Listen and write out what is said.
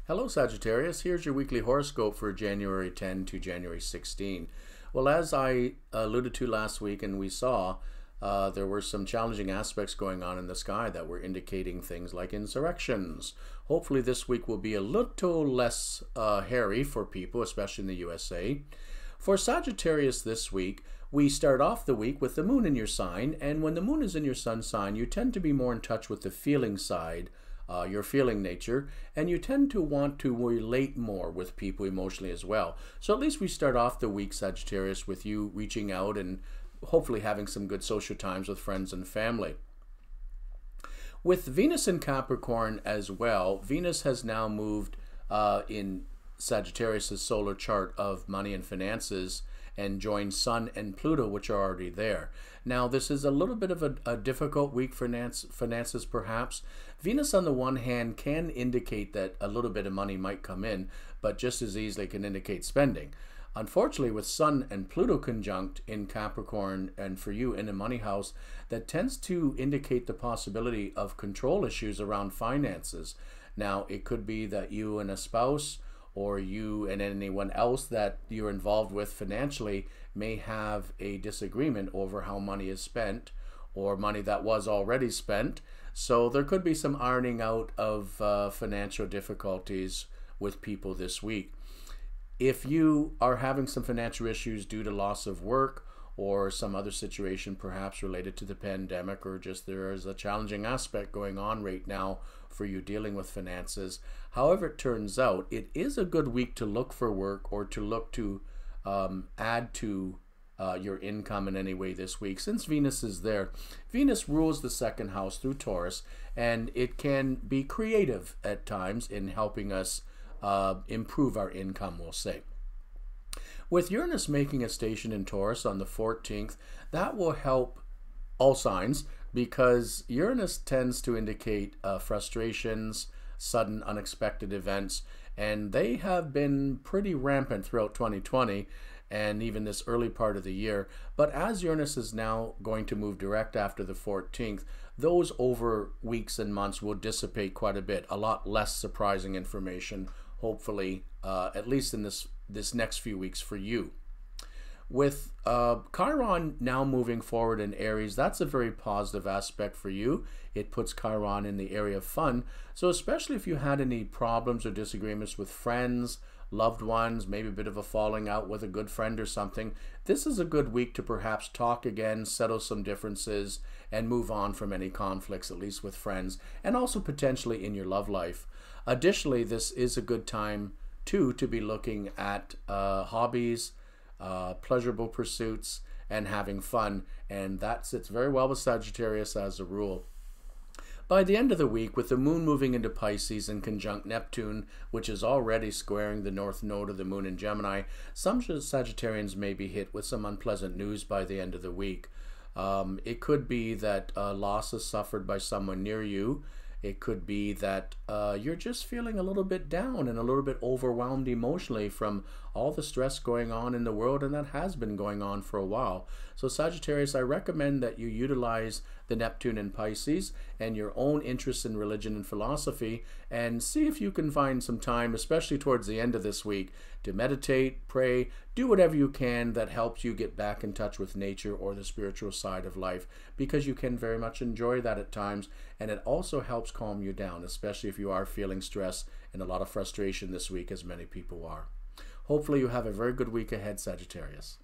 Hello Sagittarius, here's your weekly horoscope for January 10 to January 16. Well, as I alluded to last week and we saw, there were some challenging aspects going on in the sky that were indicating things like insurrections. Hopefully this week will be a little less hairy for people, especially in the USA. For Sagittarius this week, we start off the week with the moon in your sign, and when the moon is in your sun sign, you tend to be more in touch with the feeling side, your feeling nature, and you tend to want to relate more with people emotionally as well. So at least we start off the week, Sagittarius, with you reaching out and hopefully having some good social times with friends and family. With Venus in Capricorn as well, Venus has now moved in Sagittarius' solar chart of money and finances and joined Sun and Pluto, which are already there. Now, this is a little bit of a difficult week for finances, perhaps. Venus, on the one hand, can indicate that a little bit of money might come in, but just as easily can indicate spending. Unfortunately, with Sun and Pluto conjunct in Capricorn, and for you in a money house, that tends to indicate the possibility of control issues around finances. Now, it could be that you and a spouse, or you and anyone else that you're involved with financially, may have a disagreement over how money is spent, or money that was already spent. So there could be some ironing out of financial difficulties with people this week. If you are having some financial issues due to loss of work or some other situation perhaps related to the pandemic, or just there is a challenging aspect going on right now for you dealing with finances, however it turns out, it is a good week to look for work or to look to add to your income in any way this week, since Venus is there. Venus rules the second house through Taurus, and it can be creative at times in helping us improve our income, we'll say. With Uranus making a station in Taurus on the 14th, that will help all signs, because Uranus tends to indicate frustrations, sudden unexpected events, and they have been pretty rampant throughout 2020 and even this early part of the year. But as Uranus is now going to move direct after the 14th, those over weeks and months will dissipate quite a bit. A lot less surprising information, hopefully, at least in this next few weeks for you. With Chiron now moving forward in Aries, that's a very positive aspect for you. It puts Chiron in the area of fun. So especially if you had any problems or disagreements with friends, loved ones, maybe a bit of a falling out with a good friend or something, this is a good week to perhaps talk again, settle some differences, and move on from any conflicts, at least with friends, and also potentially in your love life. Additionally, this is a good time too to be looking at hobbies, pleasurable pursuits, and having fun, and that sits very well with Sagittarius as a rule. By the end of the week, with the moon moving into Pisces and conjunct Neptune, which is already squaring the north node of the moon in Gemini, some Sagittarians may be hit with some unpleasant news by the end of the week. It could be that loss is suffered by someone near you. It could be that you're just feeling a little bit down and a little bit overwhelmed emotionally from all the stress going on in the world, and that has been going on for a while. So Sagittarius, I recommend that you utilize the Neptune in Pisces and your own interest in religion and philosophy, and see if you can find some time, especially towards the end of this week, to meditate, pray, do whatever you can that helps you get back in touch with nature or the spiritual side of life, because you can very much enjoy that at times, and it also helps calm you down, especially if you are feeling stress and a lot of frustration this week, as many people are. Hopefully you have a very good week ahead, Sagittarius.